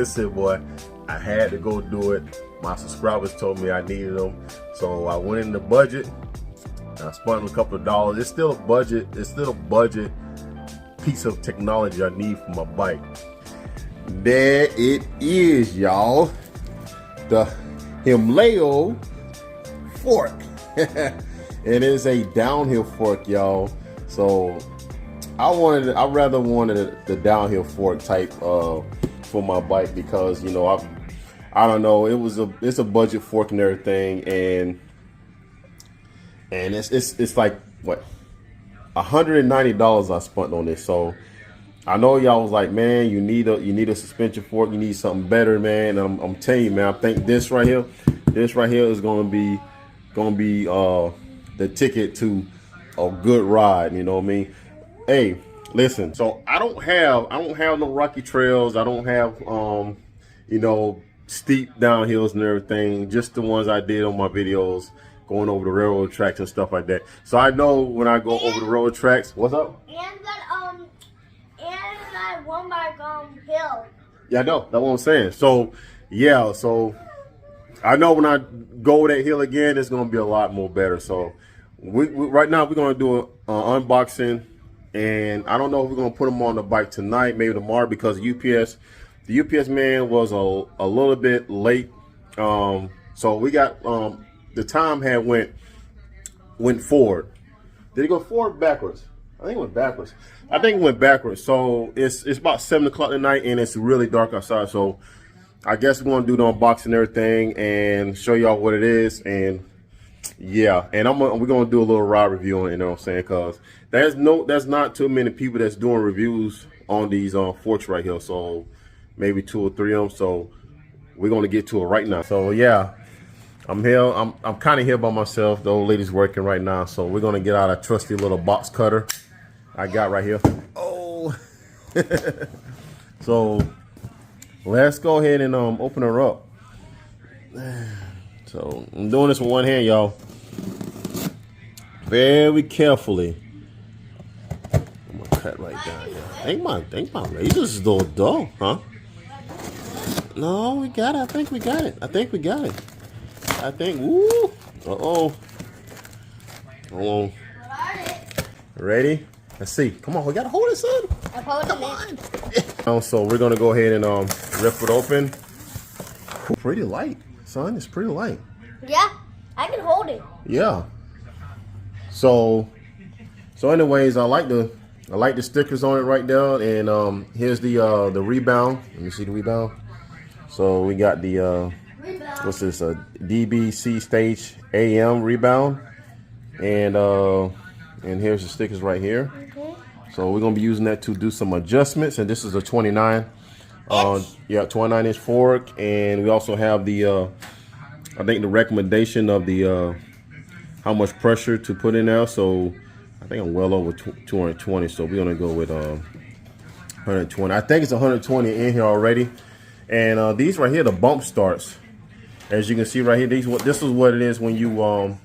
listen, boy, I had to go do it. My subscribers told me I needed them, so I went in the budget. I spent a couple of dollars. It's still a budget. It's still a budget piece of technology I need for my bike. There it is, y'all. The himalo fork. It is a downhill fork, y'all. So I rather wanted the downhill fork type for my bike, because, you know, I don't know, it's a budget fork and everything, and it's like what, $190 I spent on this. So I know y'all was like, man, you need a suspension fork, you need something better, man. And I'm telling you, man, I think this right here is gonna be the ticket to a good ride. You know what I mean? Hey, listen. So I don't have no rocky trails. I don't have you know, steep downhills and everything. Just the ones I did on my videos, going over the railroad tracks and stuff like that. So I know when I go over the railroad tracks. What's up? And that one bike hill. Yeah, I know. That's what I'm saying. So yeah, so I know when I go that hill again, it's gonna be a lot more better. So we right now we're gonna do an unboxing, and I don't know if we're gonna put them on the bike tonight, maybe tomorrow, because the UPS man was a little bit late. So we got the time had went forward. Did it go forward, backwards? I think it went backwards. I think it went backwards. So it's about 7 o'clock tonight, and it's really dark outside. So I guess we're gonna do the unboxing and everything and show y'all what it is. And yeah, and we're gonna do a little ride review on it, you know what I'm saying? Cause there's not too many people that's doing reviews on these forks right here. So maybe 2 or 3 of them. So we're gonna get to it right now. So yeah, I'm here. I'm kind of here by myself. The old lady's working right now. So we're gonna get out a trusty little box cutter I got right here. Oh, so let's go ahead and open her up. So I'm doing this with one hand, y'all. Very carefully. I'm gonna cut right down here. Think my razor's a little dull, huh? No, we got it. I think we got it. Woo. Uh-oh. Hold on. Ready? Let's see. Come on, we gotta hold it, son. I'm holding it. So we're gonna go ahead and rip it open. Pretty light, son. It's pretty light. Yeah, I can hold it. Yeah. So anyways, I like the stickers on it right there, and here's the rebound. Let me see the rebound. So we got the what's this? A DBC Stage AM rebound, and here's the stickers right here. So we're gonna be using that to do some adjustments, and this is a 29. Yeah, 29-inch fork, and we also have the I think the recommendation of the how much pressure to put in there. So I think I'm well over 220. So we're gonna go with 120. I think it's 120 in here already. And these right here, the bump starts. As you can see right here, this is what it is when you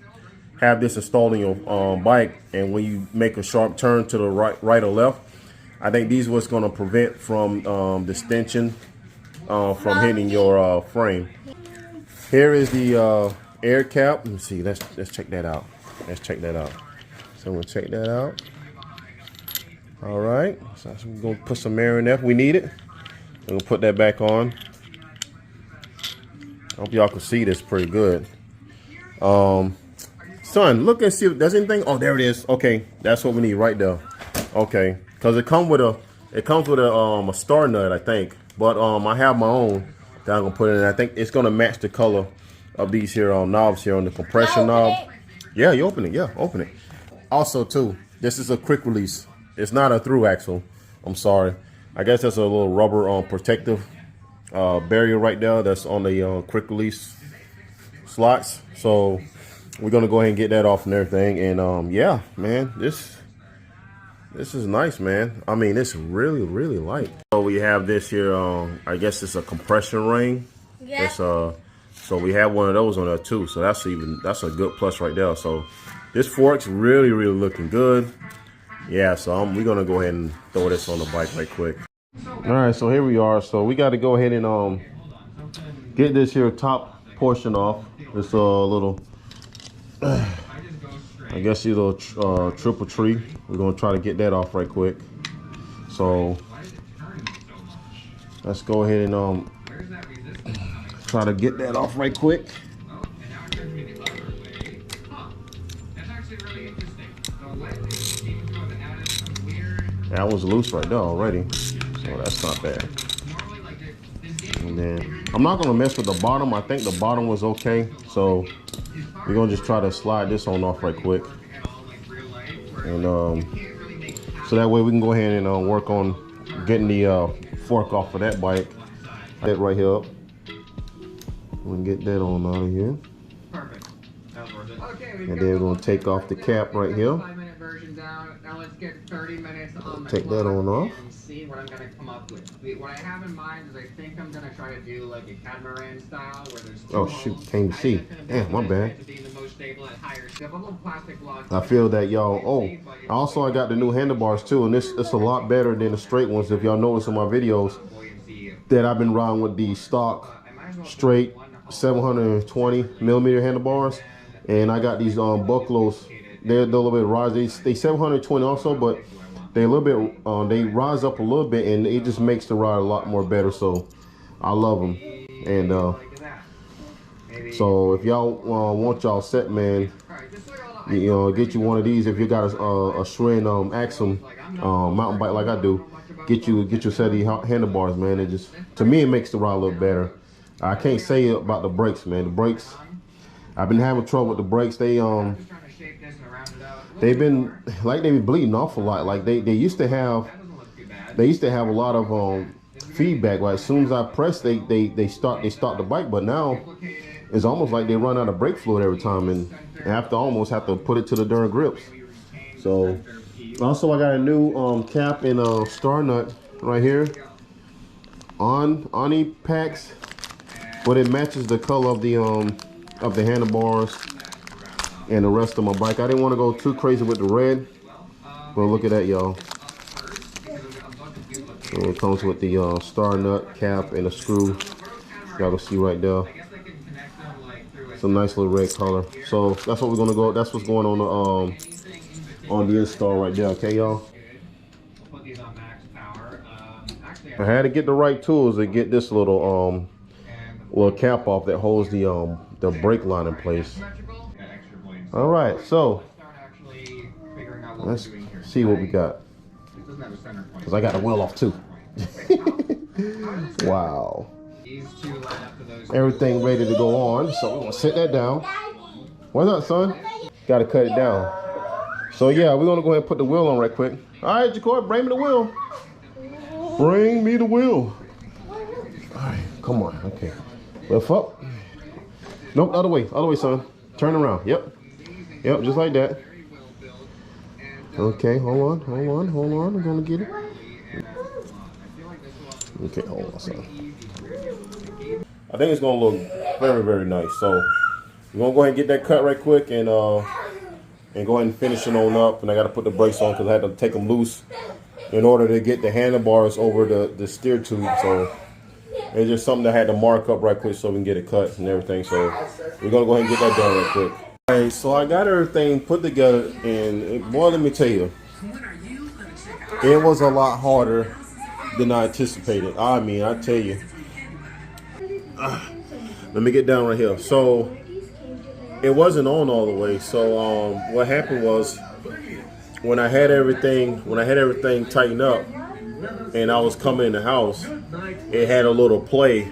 have this installed in your bike, and when you make a sharp turn to the right or left. I think these what's going to prevent from the stenching from hitting your frame. Here is the air cap. Let me see. Let's check that out. So we'll check that out. All right. So we're going to put some air in there if we need it. We'll put that back on. I hope y'all can see this pretty good. Son, look and see if there's anything. Oh, there it is. Okay, that's what we need right there. Okay, because it comes with a star nut, I think. But I have my own that I'm gonna put in. I think it's gonna match the color of these here knobs here on the compression knob. Yeah, you open it. Yeah, open it. Also, too, this is a quick release. It's not a through axle. I'm sorry. I guess that's a little rubber protective barrier right there. That's on the quick release slots. So we're gonna go ahead and get that off and everything. And yeah, man, this is nice, man. I mean, it's really light. So we have this here. I guess it's a compression ring. Yeah. It's so we have one of those on there too. So that's a good plus right there. So this fork's really looking good. Yeah. So we're gonna go ahead and throw this on the bike right quick. All right, so here we are. So we got to go ahead and get this here top portion off. This little, I guess these little triple tree. We're gonna try to get that off right quick. So let's go ahead and try to get that off right quick. That was loose right there already, so that's not bad. And then I'm not gonna mess with the bottom. I think the bottom was okay, so we're gonna just try to slide this on off right quick, and so that way we can go ahead and work on getting the fork off of that bike. That right here up. We can get that on out of here. Perfect. That was worth it. Okay, And then we're gonna take off the cap right here. 5-minute version down. Now let's get 30 minutes on the Take that clock on off. and see what I'm gonna come up with. What I have in mind is I think I'm gonna try to do like a catamaran style where there's two Oh shoot, holes. can't see. Damn, my bad. I feel that y'all. Oh, also I got the new handlebars too, and it's a lot better than the straight ones. If y'all notice in my videos that I've been riding with the stock straight 720 millimeter handlebars, and I got these bucklos. They're a little bit rise. They 720 also, but they a little bit they rise up a little bit, and it just makes the ride a lot more better. So I love them. And so if y'all want y'all set, man, get you one of these. If you got a Schwinn Axum mountain bike like I do, get you a set of these handlebars, man. It just, to me, it makes the ride look better. I can't say about the brakes, man. The brakes, I've been having trouble with the brakes. They've been bleeding off a lot. Like they used to have a lot of feedback. Like as soon as I press, they start the bike. But now it's almost like they run out of brake fluid every time, and have to almost have to put it to the darn grips. So also I got a new cap and star nut right here on E-packs, but it matches the color of the handlebars and the rest of my bike. I didn't want to go too crazy with the red, but look at that, y'all. So it comes with the star nut cap and a screw. Y'all can see right there. Some nice little red color. So that's what we're gonna go. That's what's going on the install right there. Okay, y'all. I had to get the right tools to get this little cap off that holds the brake line in place. All right, so let's see what we got. Cause I got the wheel off too. Wow. Everything ready to go on, so we're gonna sit that down. What's up, son? Gotta cut it down. So yeah, we're gonna go ahead and put the wheel on right quick. All right, Jacob, bring me the wheel. Bring me the wheel. All right, come on. Okay, lift up. Nope, other way, son. Turn around. Yep, just like that. Okay, hold on. We're gonna get it. Okay, hold on, son. I think it's gonna look very, very nice. So we're gonna go ahead and get that cut right quick and go ahead and finish it on up. And I gotta put the brakes on because I had to take them loose in order to get the handlebars over the steer tube. So it's just something that I had to mark up right quick so we can get it cut and everything. So we're gonna go ahead and get that done right quick. All right, so I got everything put together, and boy, let me tell you, it was a lot harder than I anticipated. I mean, I tell you. Let me get down right here. So it wasn't on all the way. So what happened was when I had everything tightened up and I was coming in the house, it had a little play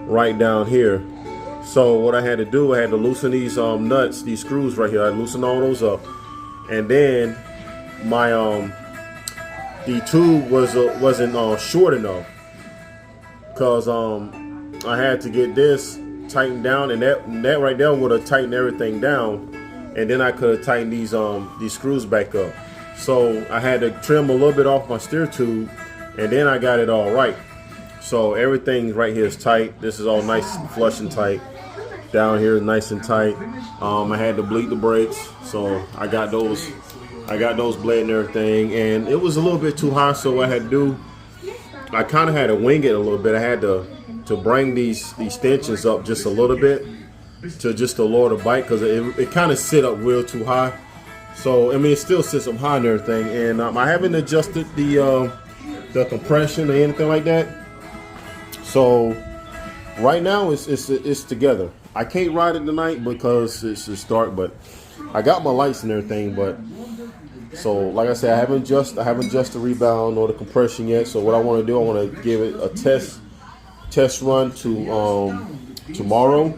right down here. So what I had to do, I had to loosen these nuts, these screws right here. I loosened all those up, and then my the tube wasn't short enough, because I had to get this tightened down, and that right there would have tightened everything down, and then I could have tightened these screws back up. So I had to trim a little bit off my steer tube, and then I got it all right. So everything right here is tight. This is all nice and flush and tight. Down here is nice and tight. I had to bleed the brakes, so I got those bled and everything, and it was a little bit too high. So what I had to do, I kind of had to wing it a little bit. I had to bring these tensions up just a little bit to lower the bike because it kind of sit up real too high. So I mean, it still sits up high and everything. And I haven't adjusted the compression or anything like that. So right now it's together. I can't ride it tonight because it's dark, but I got my lights and everything. But so like I said, I haven't adjusted the rebound or the compression yet. So what I want to do, I want to give it a test run to tomorrow,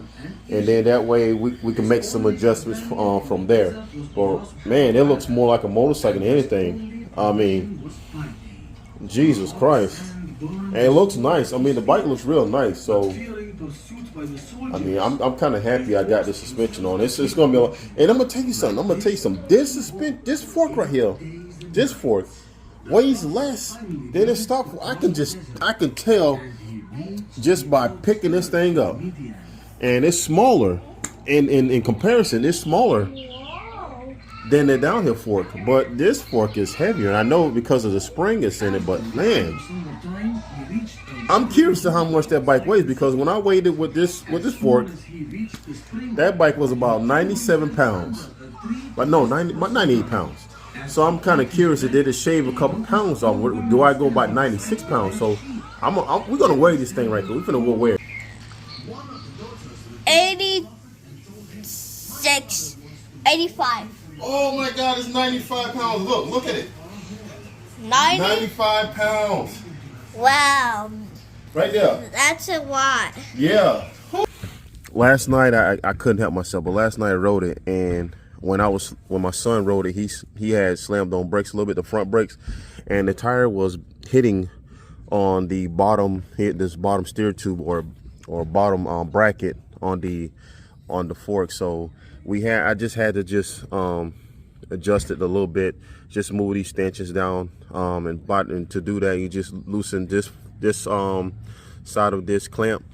and then that way we can make some adjustments from there. But man, it looks more like a motorcycle than anything. I mean, Jesus Christ. And it looks nice. I mean, the bike looks real nice. So, I mean, I'm kind of happy I got this suspension on. It's gonna be. And I'm gonna tell you something. This fork right here, this fork weighs less than it stock. I can tell just by picking this thing up, and it's smaller. In comparison, it's smaller than the downhill fork. But this fork is heavier. And I know because of the spring it's in it. But man, I'm curious to how much that bike weighs, because when I weighed it with this fork, that bike was about 97 pounds. But no, 98 pounds. So I'm kind of curious, did it shave a couple pounds off? Do I go about 96 pounds? So we're going to weigh this thing right there. We're going to go weigh it. 86, 85. Oh my God, it's 95 pounds. Look at it. 95 pounds. Wow. Right there. That's a lot. Yeah. Last night I couldn't help myself, but last night I rode it, and when my son rode it, he had slammed on brakes a little bit, the front brakes, and the tire was hitting on the bottom, this bottom steer tube or bottom bracket on the fork. So I just had to adjust it a little bit, just move these stanchions down, and to do that you just loosen this side of this clamp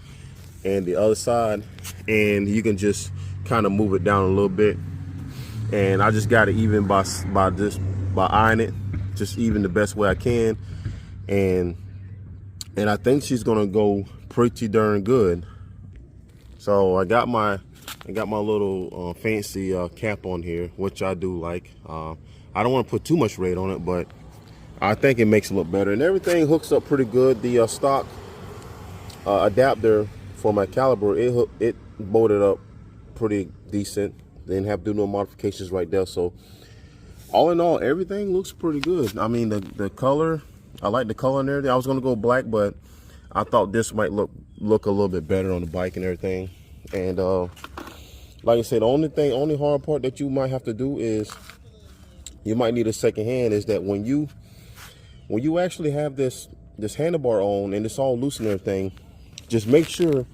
and the other side, and you can just kind of move it down a little bit. And I just got it even by eyeing it, just even the best way I can, and I think she's gonna go pretty darn good. So I got my little fancy cap on here, which I do like. I don't want to put too much weight on it, but I think it makes it look better, and everything hooks up pretty good. The stock adapter for my caliper, it bolted up pretty decent. Didn't have to do no modifications right there. So all in all, everything looks pretty good. I mean, the color, I like the color and everything. I was gonna go black, but I thought this might look a little bit better on the bike and everything. And like I said, the only hard part that you might have to do is you might need a second hand, is that when you actually have this handlebar on and it's all loose and everything, just make sure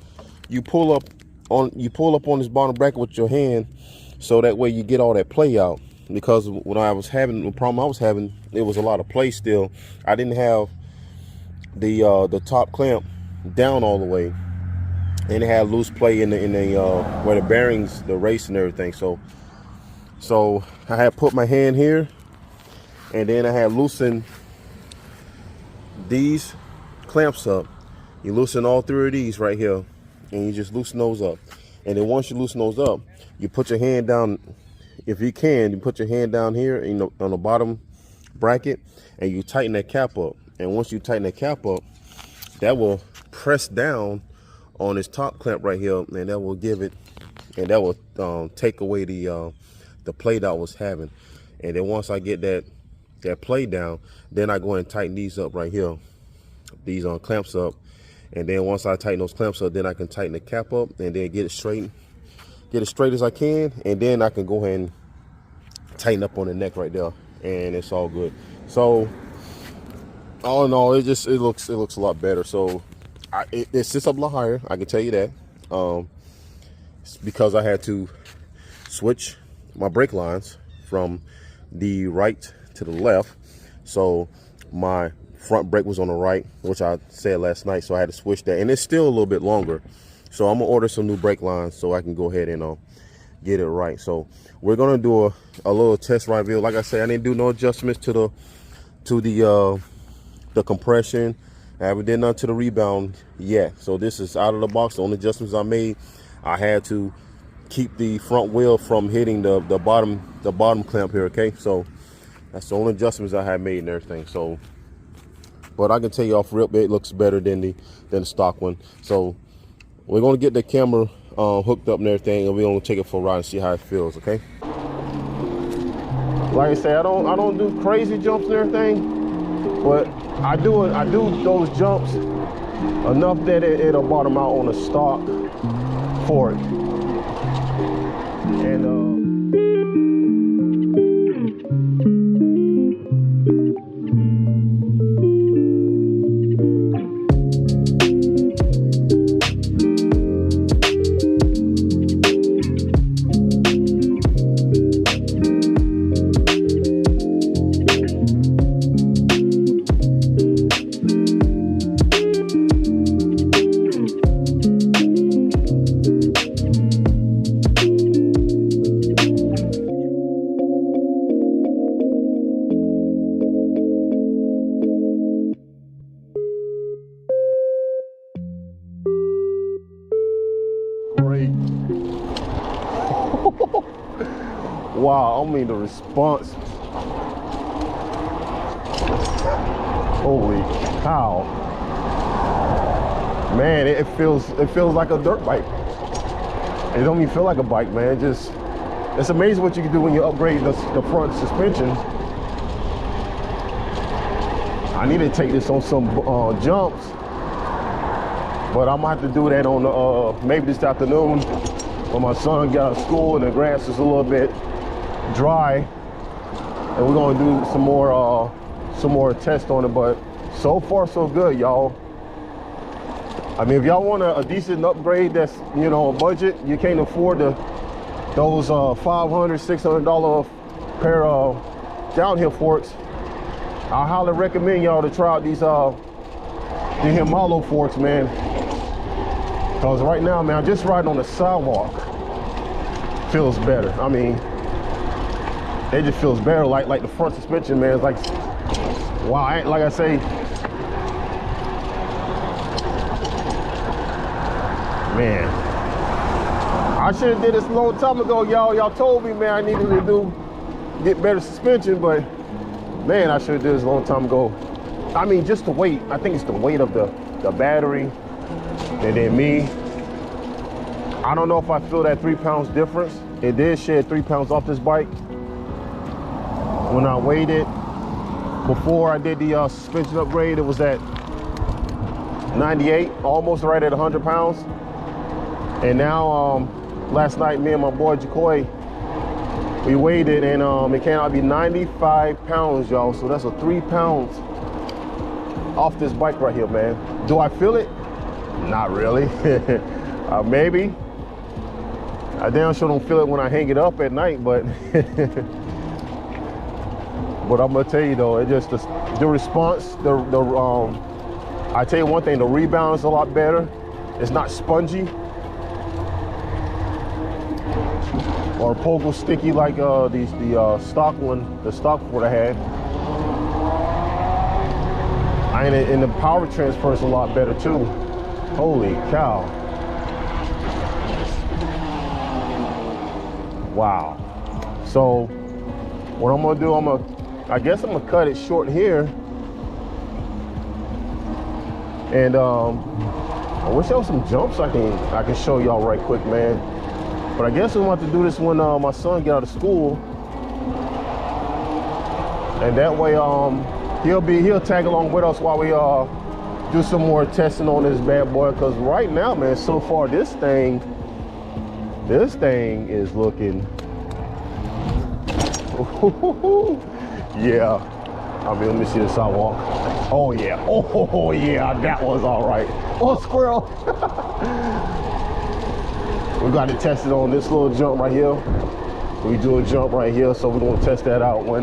you pull up on this bottom bracket with your hand, so that way you get all that play out. Because the problem I was having, it was a lot of play still. I didn't have the top clamp down all the way, and it had loose play in the where the bearings, the race and everything. So I had put my hand here, and then I had loosened these clamps up. You loosen all three of these right here, and you just loosen those up. And then once you loosen those up, you put your hand down. If you can, you put your hand down here on the bottom bracket, and you tighten that cap up. And once you tighten that cap up, that will press down on this top clamp right here, and that will give it, and that will take away the play that I was having. And then once I get that play down, then I go ahead and tighten these up right here, these clamps up. And then once I tighten those clamps up, then I can tighten the cap up and then get it straight as I can, and then I can go ahead and tighten up on the neck right there, and it's all good. So all in all, it looks a lot better. So it sits up a lot higher, I can tell you that. It's because I had to switch my brake lines from the right to the left. So my front brake was on the right, which I said last night, so I had to switch that, and it's still a little bit longer. So I'm gonna order some new brake lines so I can go ahead and get it right. So we're gonna do a little test ride video. Like I said, I didn't do no adjustments to the compression I haven't done nothing to the rebound yet. So this is out of the box. The only adjustments I made, I had to keep the front wheel from hitting the bottom clamp here. Okay, so that's the only adjustments I had made and everything. So, but I can tell you off rip, it looks better than the stock one. So we're gonna get the camera hooked up and everything, and we're gonna take it for a ride and see how it feels. Okay. Like I say, I don't do crazy jumps and everything, but I do those jumps enough that it'll bottom out on the stock for it. And great. Wow, I mean the response. Holy cow. Man, it feels like a dirt bike. It don't even feel like a bike, man. It's amazing what you can do when you upgrade the front suspension. I need to take this on some jumps, but I'm gonna have to do that on maybe this afternoon when my son got out of school and the grass is a little bit dry, and we're gonna do some more tests on it. But so far so good, y'all. I mean, if y'all want a decent upgrade that's, you know, a budget, you can't afford those $500, $600 pair of downhill forks, I highly recommend y'all to try out these the Himalo forks, man. Because right now, man, just riding on the sidewalk feels better. I mean, it just feels better. Like the front suspension, man, it's like, wow. Like I say, man, I should have did this a long time ago, y'all. Y'all told me, man, I needed to get better suspension, but man, I should have did this a long time ago. I mean, just the weight. I think it's the weight of the battery, and then me. I don't know if I feel that 3 pounds difference. It did shed 3 pounds off this bike when I weighed it. Before I did the suspension upgrade, it was at 98, almost right at 100 pounds. And now, last night, me and my boy Jacoy, we weighed it, and it came out to be 95 pounds, y'all. So that's a 3 pounds off this bike right here, man. Do I feel it? Not really. Maybe. I damn sure don't feel it when I hang it up at night, but but I'm gonna tell you though, it just the response, I tell you one thing, the rebound is a lot better. It's not spongy or pogo sticky like the stock one I had. And the power transfer is a lot better too. Holy cow. Wow. So what I'm gonna do, I guess I'm gonna cut it short here. And I wish there was some jumps I can show y'all right quick, man. But I guess we want to do this when my son get out of school. And that way he'll tag along with us while we do some more testing on this bad boy. Cause right now, man, so far this thing is looking yeah. I mean, let me see the sidewalk. Oh yeah. Oh yeah, that was all right. Oh, squirrel. We got to test it on this little jump right here. We do a jump right here, so we're gonna test that out when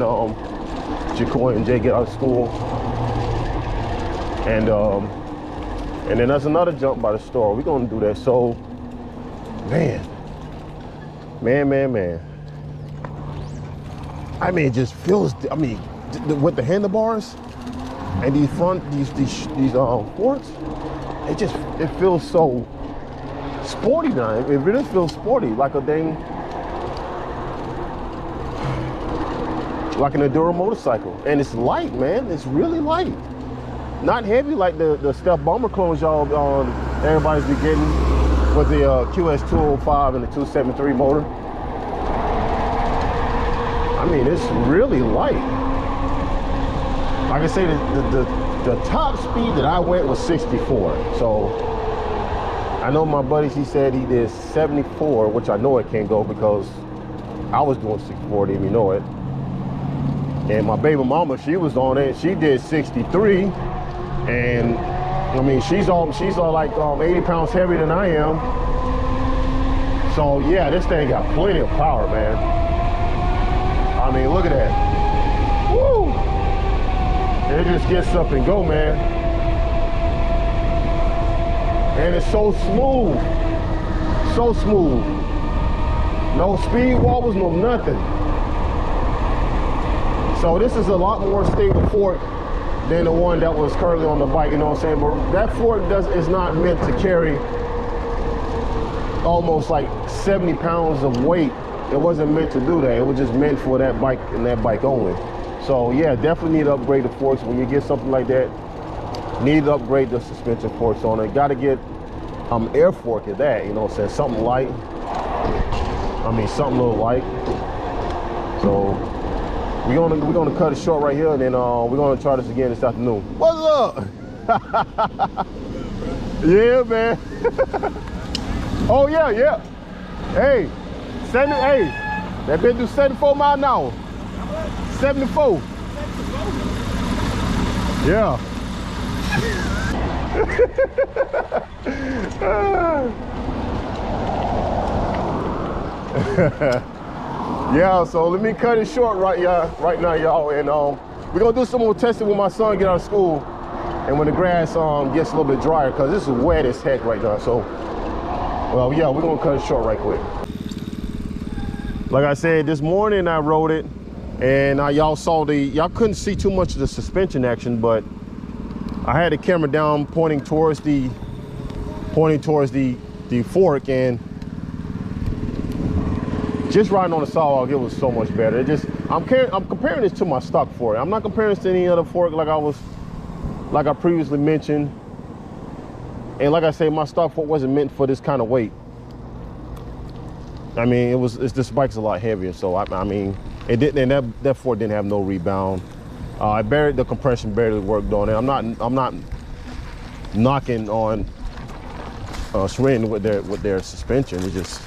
Jacoy and Jay get out of school. And then there's another jump by the store. We're gonna do that. So, man. I mean, it just feels, I mean, with the handlebars, And these forks, it feels so sporty now. It really feels sporty, like a dang, like an enduro motorcycle. And it's light, man. It's really light. Not heavy like the Step Bomber clones y'all everybody's be getting with the QS205 and the 273 motor. I mean, it's really light. Like I say, the top speed that I went was 64. So I know my buddies, he said he did 74, which I know it can't go because I was doing 64, didn't even know it. And my baby mama, she was on it. She did 63, and I mean, she's all like 80 pounds heavier than I am. So yeah, this thing got plenty of power, man. I mean, look at that. Woo! It just gets up and go, man. And it's so smooth. So smooth. No speed wobbles, no nothing. So this is a lot more stable fork than the one that was currently on the bike, you know what I'm saying? But that fork is not meant to carry almost like 70 pounds of weight. It wasn't meant to do that. It was just meant for that bike and that bike only. So yeah, definitely need to upgrade the forks. When you get something like that, need to upgrade the suspension forks on it. Got to get air fork at that, you know what I'm saying? Something light. I mean, something a little light. So we're gonna cut it short right here, and then we're gonna try this again this afternoon. What's up? Yeah, man. Oh yeah, yeah. Hey, hey, that been do 74 miles an hour. 74. Yeah. Yeah, so let me cut it short right now, y'all, and we're gonna do some more testing when my son get out of school and when the grass gets a little bit drier, because this is wet as heck right now. So well, yeah, we're gonna cut it short right quick. Like I said, this morning I rode it, and y'all couldn't see too much of the suspension action, but I had the camera down pointing towards the fork, and just riding on the sidewalk, it was so much better. I'm comparing this to my stock fork. I'm not comparing this to any other fork like I previously mentioned. And like I say, my stock fork wasn't meant for this kind of weight. I mean, this bike's a lot heavier, so I mean, it didn't, and that fork didn't have no rebound. The compression barely worked on it. I'm not knocking on Schwinn with their suspension. It's just,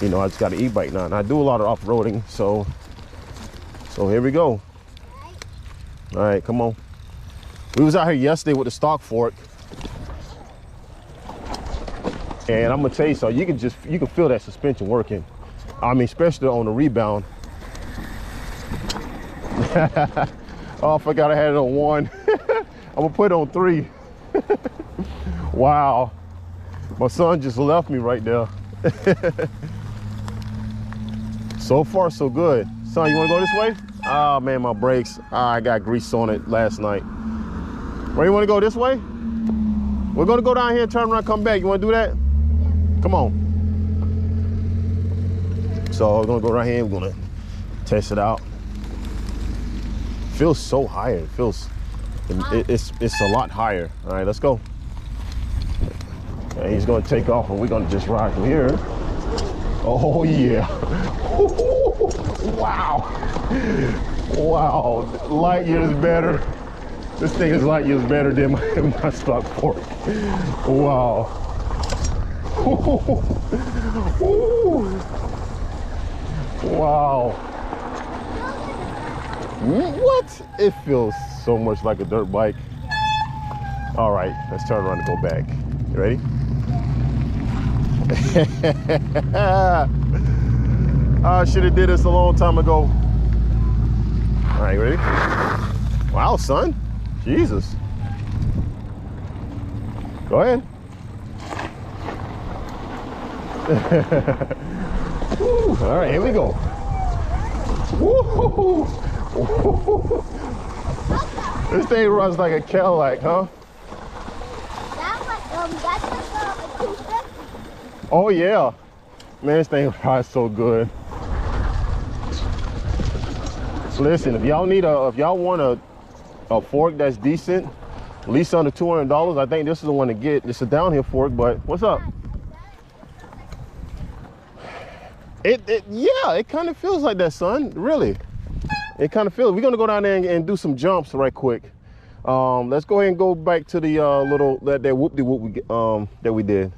you know, I just got an e-bike now, and I do a lot of off-roading, so here we go. All right, come on. We was out here yesterday with the stock fork, and I'm gonna tell you something. You can feel that suspension working. I mean, especially on the rebound. Oh, I forgot I had it on 1. I'm gonna put it on 3. Wow, my son just left me right there. So far, so good. Son, you wanna go this way? Oh man, my brakes. I got grease on it last night. Where you wanna go, this way? We're gonna go down here, turn around, come back. You wanna do that? Come on. So we're gonna go right here, we're gonna test it out. Feels so higher. It's a lot higher. All right, let's go. Okay, he's gonna take off, and we're gonna just ride through here. Oh yeah. Wow. Wow. Light years better. This thing is light years better than my stock fork. Wow. Wow. What? It feels so much like a dirt bike. All right, let's turn around and go back. You ready? I should have did this a long time ago. All right, you ready? Wow, son. Jesus. Go ahead. All right, here we go. This thing runs like a Cadillac, huh? That's like a 250. Oh yeah. Man, this thing rides so good. Listen, if y'all want a fork that's decent, at least under $200, I think this is the one to get. It's a downhill fork, but what's up? Yeah, it kind of feels like that, son. Really, it kind of feels. We're gonna go down there and do some jumps right quick. Let's go ahead and go back to the little that whoop-de-whoop that we did.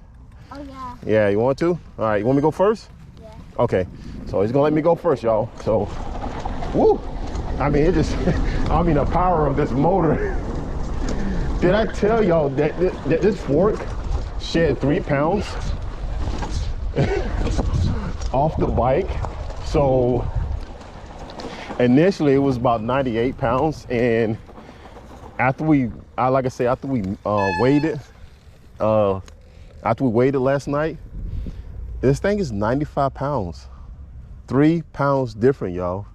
Oh yeah. Yeah, you want to? All right, you want me to go first? Yeah. Okay, so he's gonna let me go first, y'all. So, woo! I mean, it just, I mean, the power of this motor. Did I tell y'all that this fork shed 3 pounds off the bike? So initially it was about 98 pounds, and after we weighed it, after we weighed it last night, this thing is 95 pounds. 3 pounds different, y'all.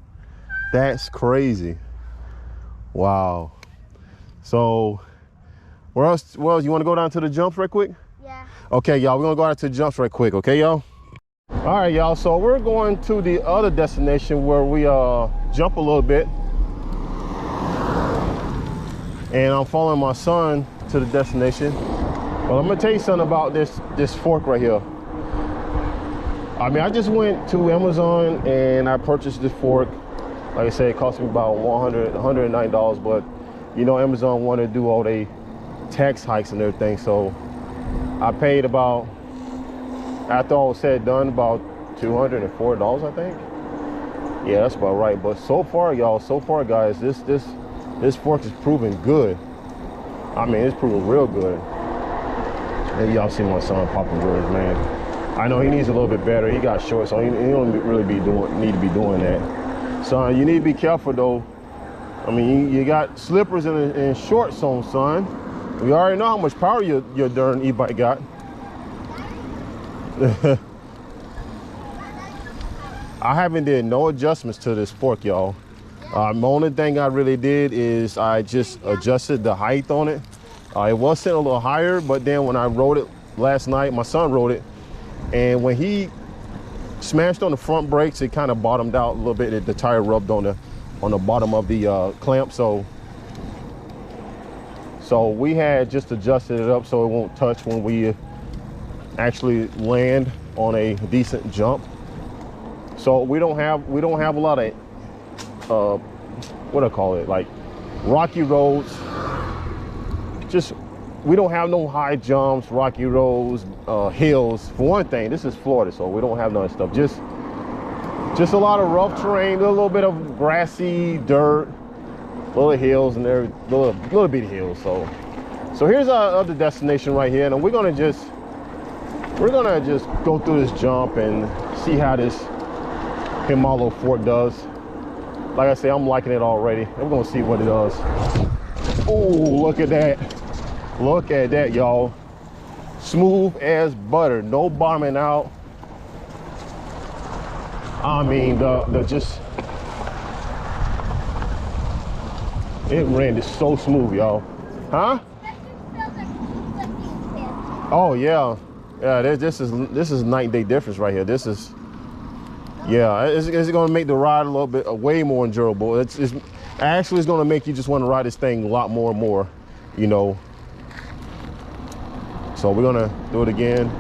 That's crazy. Wow. So where else you want to go down to the jumps right quick? Yeah. Okay, y'all, we're gonna go out to the jumps right quick, okay, y'all? All right, y'all, so we're going to the other destination where we jump a little bit. And I'm following my son to the destination. Well, I'm gonna tell you something about this fork right here. I mean, I just went to Amazon and I purchased this fork. Like I said, it cost me about $109, but you know, Amazon wanted to do all the tax hikes and everything, so I paid about, after all was said and done, about $204, I think. Yeah, that's about right. But so far, y'all, guys, this fork is proving good. I mean, it's proving real good. And y'all see my son popping words, man. I know he needs a little bit better. He got short, so he don't really need to be doing that. Son, you need to be careful though. I mean, you got slippers and shorts on, son. We already know how much power your darn e-bike got. I haven't did no adjustments to this fork, y'all. The only thing I really did is I just adjusted the height on it. It was sitting a little higher, but then when I rode it last night, my son rode it, and when he smashed on the front brakes, it kind of bottomed out a little bit. The tire rubbed on the bottom of the clamp, so we had just adjusted it up so it won't touch when we actually land on a decent jump. So we don't have a lot of what I call it, like rocky roads. Just we don't have no high jumps, rocky roads, hills. For one thing, this is Florida, so we don't have none of that stuff. Just a lot of rough terrain, a little bit of grassy dirt, little hills and there, little bitty hills. So here's our other destination right here, and we're gonna just go through this jump and see how this himalo fork does. Like I say, I'm liking it already. We're gonna see what it does. Oh, look at that. Look at that, y'all. Smooth as butter, no bombing out. I mean, it ran this so smooth, y'all. Huh? Oh yeah, yeah. This is night and day difference right here. This is, yeah. It's gonna make the ride a little bit way more endurable. It's actually gonna make you just want to ride this thing a lot more and more, you know. So we're gonna do it again.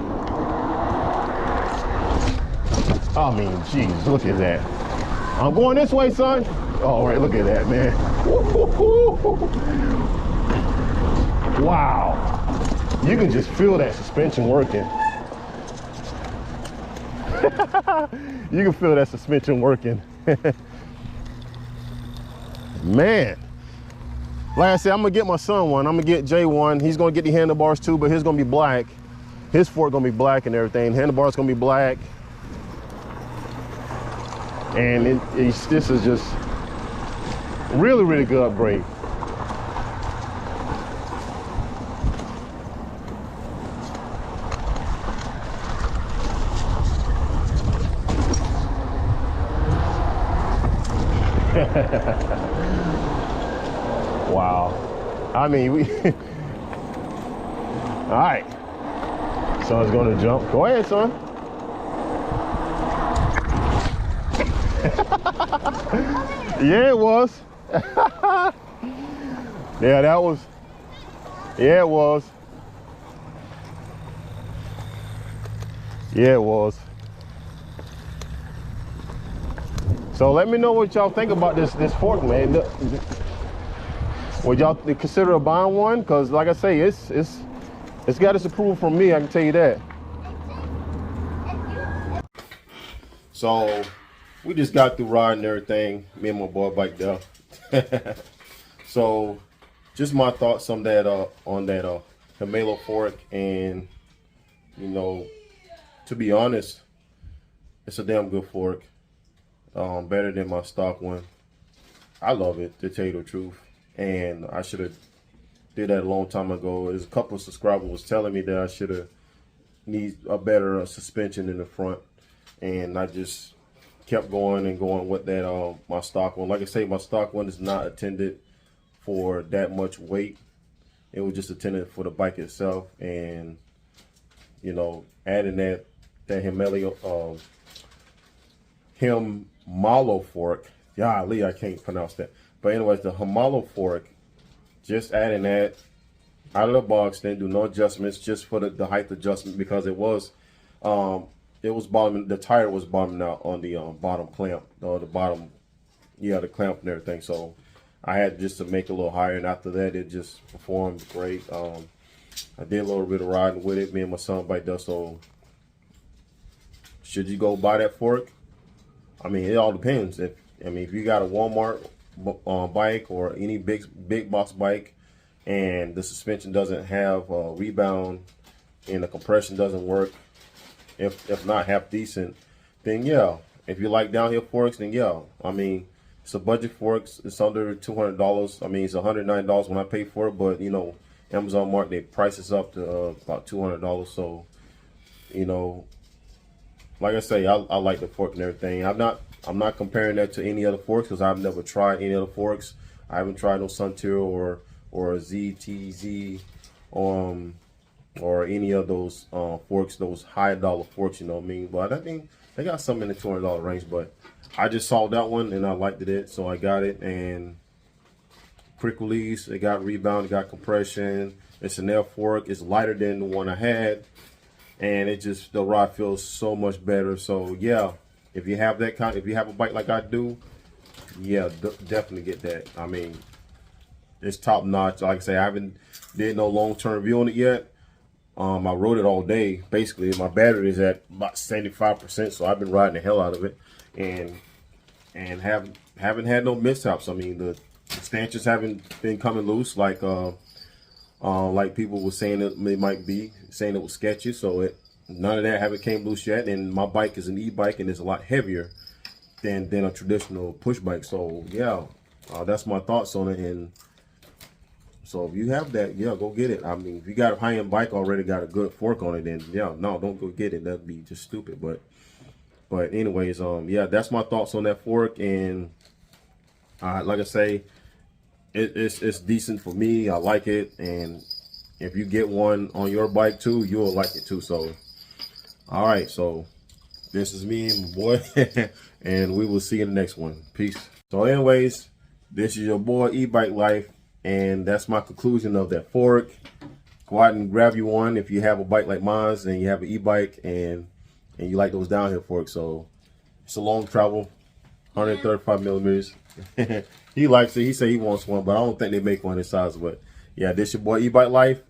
I mean, jeez, look at that. I'm going this way, son. All right, look at that, man. Wow. You can just feel that suspension working. You can feel that suspension working. Man. Like I said, I'm gonna get my son one. I'm gonna get Jay one. He's gonna get the handlebars too, but his gonna be black. His fork gonna be black and everything. Handlebars gonna be black. And this is just really, really good upgrade. Wow. I mean, we. All right. Son's gonna jump. Go ahead, son. Yeah, it was. Yeah, that was. Yeah, it was. Yeah, it was. So let me know what y'all think about this fork, man. Would y'all consider buying one? Cause like I say, it's got its approval from me. I can tell you that. So we just got through riding everything. Me and my boy bike there. So just my thoughts on that himalo fork, and you know, to be honest, it's a damn good fork. Better than my stock one. I love it, to tell you the truth. And I should have did that a long time ago. There's a couple of subscribers was telling me that I should have need a better suspension in the front, and I just kept going and going with that my stock one. Like I say, my stock one is not intended for that much weight. It was just intended for the bike itself, and you know, adding that himalo fork. Golly, I can't pronounce that. But anyways, the himalo fork, just adding that out of the box, didn't do no adjustments, just for the height adjustment, because it was bottoming, the tire was bottoming out on the bottom clamp, the bottom, yeah, the clamp and everything. So I had just to make it a little higher, and after that, it just performed great. I did a little bit of riding with it, me and my son bike does. So should you go buy that fork? I mean, it all depends. If you got a Walmart bike or any big box bike, and the suspension doesn't have rebound and the compression doesn't work, if not half decent, then yeah. If you like downhill forks, then yeah. I mean, it's a budget fork. It's under $200. I mean, it's $109 when I pay for it, but you know, Amazon Mark, they price us up to about $200. So, you know, like I say, I like the fork and everything. I'm not comparing that to any other forks, because I've never tried any other forks. I haven't tried no Suntail or a ZTZ or any of those forks, those high dollar forks, you know what I mean? But I think they got some in the $200 range, but I just saw that one and I liked it, so I got it. And quick release, it got rebound, it got compression. It's an L fork. It's lighter than the one I had, and it just, the ride feels so much better. So yeah, if you have that if you have a bike like I do, yeah, definitely get that. I mean, it's top notch. Like I say, I haven't did no long-term review on it yet. I rode it all day. Basically, my battery is at about 75%, so I've been riding the hell out of it, and haven't had no mishaps. I mean, the stanchions haven't been coming loose like people were saying it might be, saying it was sketchy. So none of that haven't came loose yet. And my bike is an e-bike, and it's a lot heavier than a traditional push bike. So yeah, that's my thoughts on it. And so if you have that, yeah, go get it. I mean, if you got a high-end bike already, got a good fork on it, then yeah, no, don't go get it. That'd be just stupid. But anyways, yeah, that's my thoughts on that fork. And like I say, it's decent for me. I like it, and if you get one on your bike too, you'll like it too. So all right, so this is me and my boy, and we will see you in the next one. Peace. So anyways, this is your boy E-Bike Life, and that's my conclusion of that fork. Go out and grab you one if you have a bike like mine and you have an e-bike and you like those downhill forks. So it's a long travel, 135 millimeters. He likes it. He said he wants one, but I don't think they make one in size. But yeah, this your boy E-Bike Life.